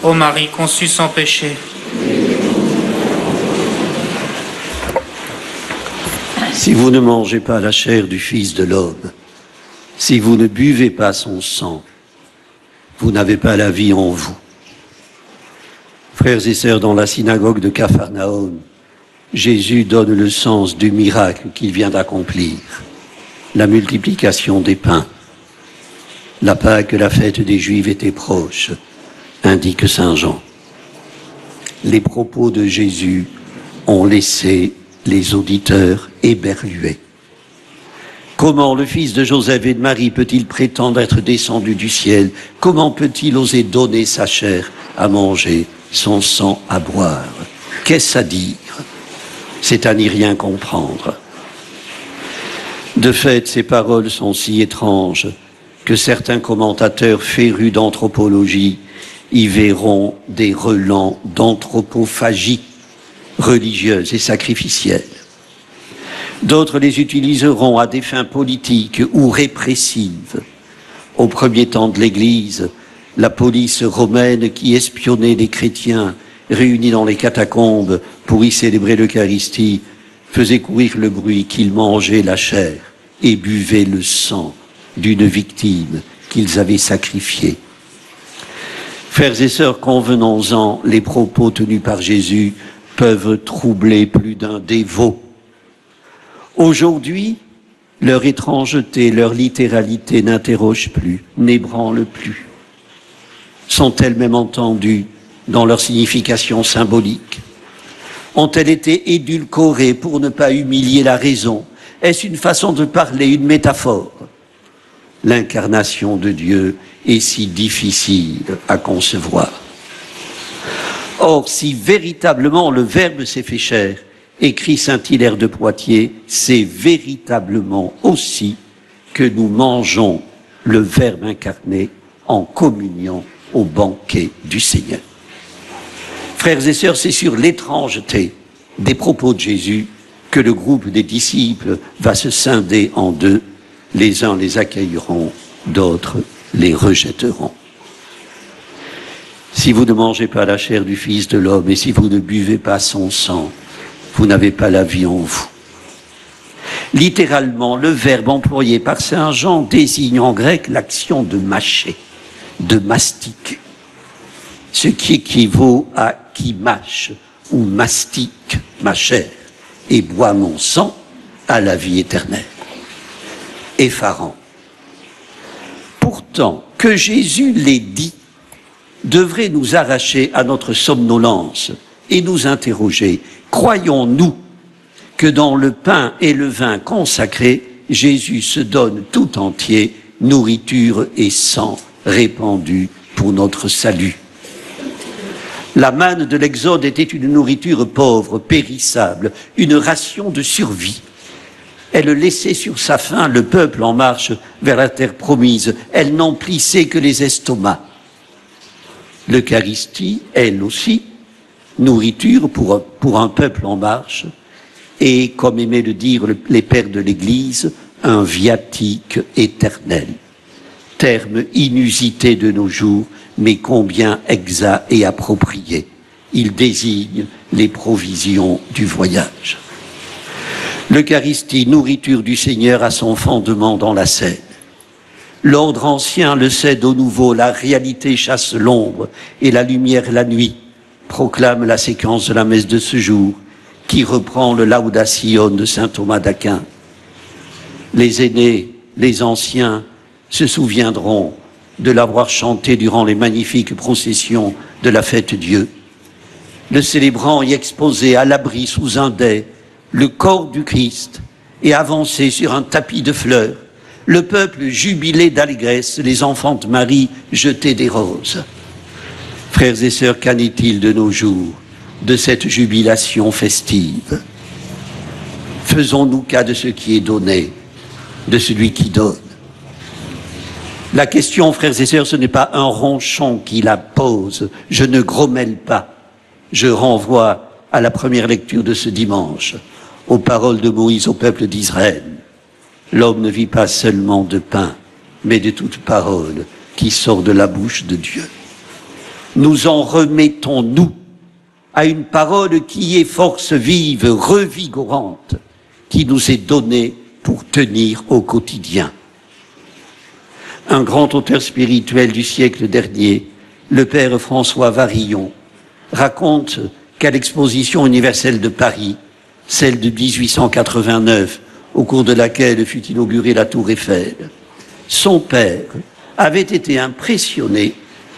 Ô Marie conçue sans péché. Si vous ne mangez pas la chair du Fils de l'homme, si vous ne buvez pas son sang, vous n'avez pas la vie en vous. Frères et sœurs, dans la synagogue de Capharnaüm, Jésus donne le sens du miracle qu'il vient d'accomplir, la multiplication des pains. La Pâque, la fête des Juifs, était proche, indique saint Jean. Les propos de Jésus ont laissé les auditeurs éberlués. Comment le fils de Joseph et de Marie peut-il prétendre être descendu du ciel? Comment peut-il oser donner sa chair à manger, son sang à boire? Qu'est-ce à dire? C'est à n'y rien comprendre. De fait, ces paroles sont si étranges que certains commentateurs férus d'anthropologie y verront des relents d'anthropophagie religieuse et sacrificielle. D'autres les utiliseront à des fins politiques ou répressives. Au premier temps de l'Église, la police romaine qui espionnait les chrétiens réunis dans les catacombes pour y célébrer l'Eucharistie faisait courir le bruit qu'ils mangeaient la chair et buvaient le sang d'une victime qu'ils avaient sacrifiée. Frères et sœurs, convenons-en, les propos tenus par Jésus peuvent troubler plus d'un dévot. Aujourd'hui, leur étrangeté, leur littéralité n'interroge plus, n'ébranle plus. Sont-elles même entendues dans leur signification symbolique? Ont-elles été édulcorées pour ne pas humilier la raison? Est-ce une façon de parler, une métaphore? L'incarnation de Dieu est si difficile à concevoir. Or, si véritablement le Verbe s'est fait chair, écrit saint Hilaire de Poitiers, c'est véritablement aussi que nous mangeons le Verbe incarné en communion au banquet du Seigneur. Frères et sœurs, c'est sur l'étrangeté des propos de Jésus que le groupe des disciples va se scinder en deux. Les uns les accueilleront, d'autres les rejetteront. Si vous ne mangez pas la chair du Fils de l'homme et si vous ne buvez pas son sang, vous n'avez pas la vie en vous. Littéralement, le verbe employé par saint Jean désigne en grec l'action de mâcher, de mastiquer, ce qui équivaut à qui mâche ou mastique ma chair et boit mon sang à la vie éternelle. Effarant. Pourtant, que Jésus l'ait dit devrait nous arracher à notre somnolence et nous interroger. Croyons-nous que dans le pain et le vin consacrés, Jésus se donne tout entier, nourriture et sang répandus pour notre salut? La manne de l'Exode était une nourriture pauvre, périssable, une ration de survie. Elle laissait sur sa faim le peuple en marche vers la terre promise. Elle n'emplissait que les estomacs. L'Eucharistie, elle aussi, nourriture pour un peuple en marche, et, comme aimaient le dire les pères de l'Église, un viatique éternel. Terme inusité de nos jours, mais combien exact et approprié. Il désigne les provisions du voyage. L'Eucharistie, nourriture du Seigneur, a son fondement dans la scène. L'ordre ancien le cède au nouveau, la réalité chasse l'ombre et la lumière la nuit, proclame la séquence de la messe de ce jour, qui reprend le Laudation de saint Thomas d'Aquin. Les aînés, les anciens, se souviendront de l'avoir chanté durant les magnifiques processions de la fête Dieu. Le célébrant y exposait à l'abri sous un dais le corps du Christ et avancé sur un tapis de fleurs. Le peuple jubilait d'allégresse, les enfants de Marie jetaient des roses. Frères et sœurs, qu'en est-il de nos jours, de cette jubilation festive? Faisons-nous cas de ce qui est donné, de celui qui donne? La question, frères et sœurs, ce n'est pas un ronchon qui la pose. Je ne grommelle pas. Je renvoie à la première lecture de ce dimanche, aux paroles de Moïse au peuple d'Israël. L'homme ne vit pas seulement de pain, mais de toute parole qui sort de la bouche de Dieu. nous en remettons-nous à une parole qui est force vive, revigorante, qui nous est donnée pour tenir au quotidien. Un grand auteur spirituel du siècle dernier, le père François Varillon, raconte qu'à l'exposition universelle de Paris, celle de 1889, au cours de laquelle fut inaugurée la Tour Eiffel, son père avait été impressionné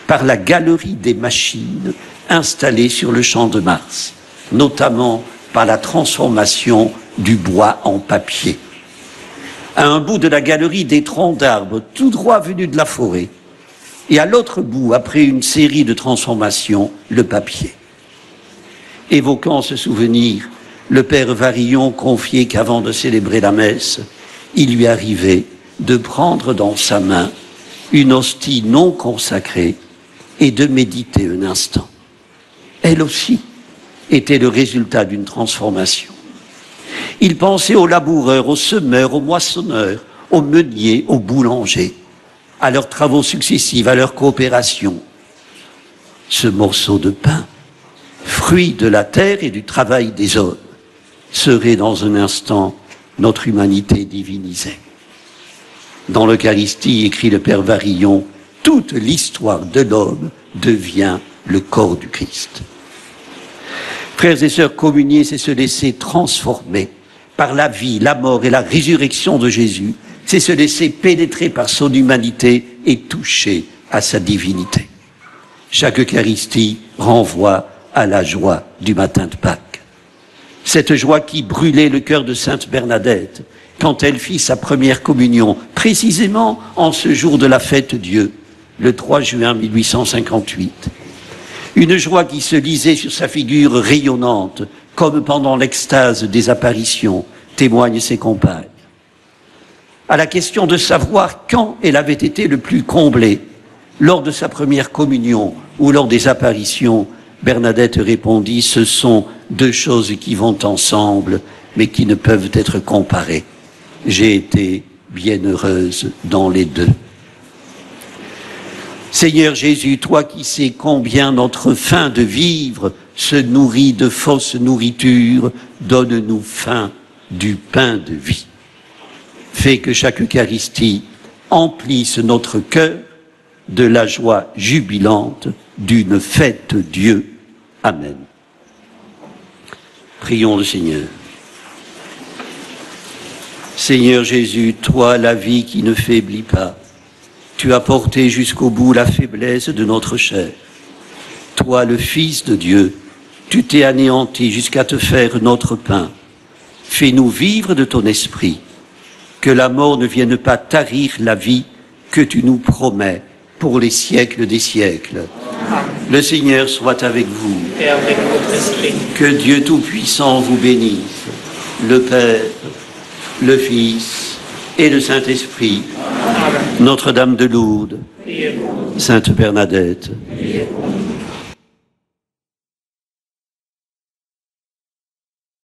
par la galerie des machines installées sur le Champ de Mars, notamment par la transformation du bois en papier. À un bout de la galerie, des troncs d'arbres tout droit venus de la forêt, et à l'autre bout, après une série de transformations, le papier. Évoquant ce souvenir, le père Varillon confiait qu'avant de célébrer la messe, il lui arrivait de prendre dans sa main une hostie non consacrée et de méditer un instant. Elle aussi était le résultat d'une transformation. Il pensait aux laboureurs, aux semeurs, aux moissonneurs, aux meuniers, aux boulangers, à leurs travaux successifs, à leur coopération. Ce morceau de pain, fruit de la terre et du travail des hommes, serait dans un instant notre humanité divinisée. Dans l'Eucharistie, écrit le père Varillon, toute l'histoire de l'homme devient le corps du Christ. Frères et sœurs, communier, c'est se laisser transformer par la vie, la mort et la résurrection de Jésus. C'est se laisser pénétrer par son humanité et toucher à sa divinité. Chaque Eucharistie renvoie à la joie du matin de Pâques. Cette joie qui brûlait le cœur de sainte Bernadette quand elle fit sa première communion, précisément en ce jour de la fête Dieu, le 3 juin 1858. Une joie qui se lisait sur sa figure rayonnante, comme pendant l'extase des apparitions, témoignent ses compagnes. À la question de savoir quand elle avait été le plus comblée, lors de sa première communion ou lors des apparitions, Bernadette répondit, ce sont deux choses qui vont ensemble, mais qui ne peuvent être comparées. J'ai été bien heureuse dans les deux. Seigneur Jésus, toi qui sais combien notre faim de vivre se nourrit de fausses nourritures, donne-nous faim du pain de vie. Fais que chaque Eucharistie emplisse notre cœur de la joie jubilante d'une fête Dieu. Amen. Prions le Seigneur. Seigneur Jésus, toi la vie qui ne faiblit pas, tu as porté jusqu'au bout la faiblesse de notre chair. Toi, le Fils de Dieu, tu t'es anéanti jusqu'à te faire notre pain. Fais-nous vivre de ton esprit, que la mort ne vienne pas tarir la vie que tu nous promets pour les siècles des siècles. Amen. Le Seigneur soit avec vous. Et avec votre esprit. Que Dieu Tout-Puissant vous bénisse, le Père, le Fils et le Saint-Esprit. Notre-Dame de Lourdes, Sainte Bernadette,